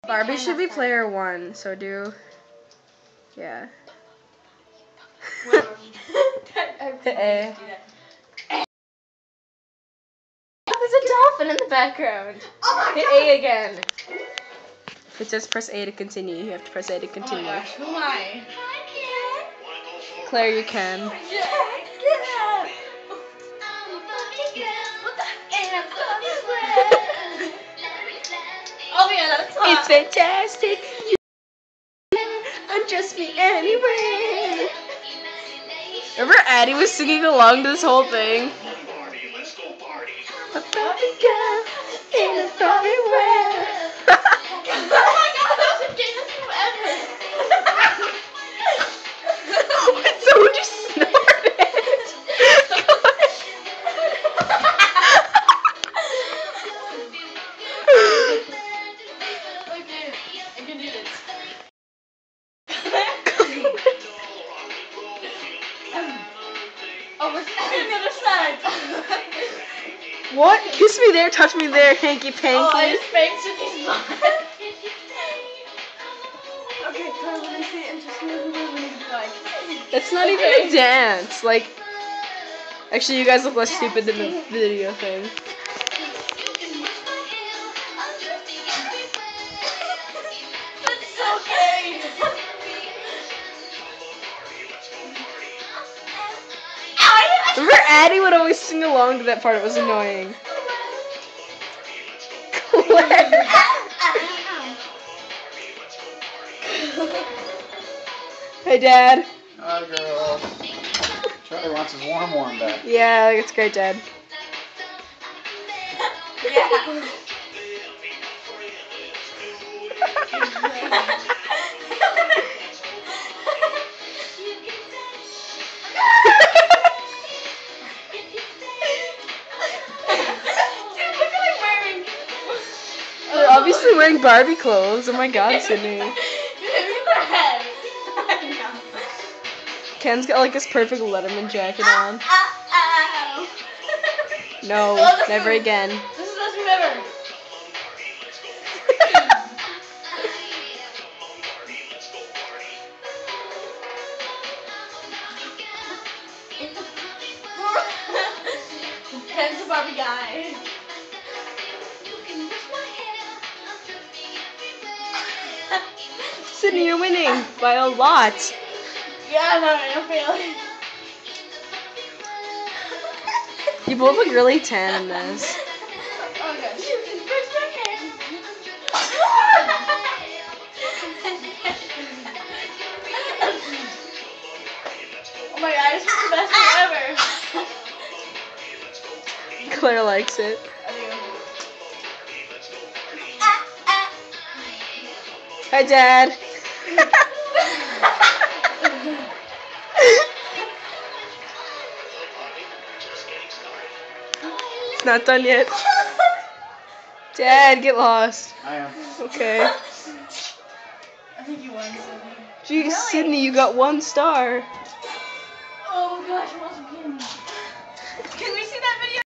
Barbie should be player 1, so do... Yeah. A. There's a dolphin in the background. Hit A again. It says press A to continue. You have to press A to continue. Oh my gosh, who am I? Claire, you can. Oh yeah, that's hot. It's fantastic. You undress me anyway. Remember Addie was singing along to this whole thing? A Barbie girl in a Barbie world. Oh my god, that was the gayest thing ever. Someone just snorted. Okay, I can do this. Oh, let's do the other side. What? Kiss me there, touch me there, hanky panky. Oh, I just spanked Sydney's butt. Okay, Claire, let me see it and just move like. That's not even a dance. Like, actually, you guys look less stupid than the video thing. It's okay. Remember Addie would always sing along to that part. It was annoying. Claire. Hey, Dad. Hi, girl. Charlie wants his warm back. Yeah, it's great, Dad. Yeah. They're obviously wearing Barbie clothes. Oh my God, Sydney. Ken's got like this perfect Letterman jacket on. No, never again. This is the best we've ever. Ken's a Barbie guy. Sydney, you're winning by a lot. Yeah, no, I'm failing. You both look really tan in this. Oh gosh. Oh my god, this is the best thing ever. Claire likes it. I do. Hi, Dad. It's not done yet. Dad, get lost. I am. Okay. I think you won, Sydney. Gee, Really? Sydney, you got 1 star. Oh gosh, it wasn't him. Can we see that video?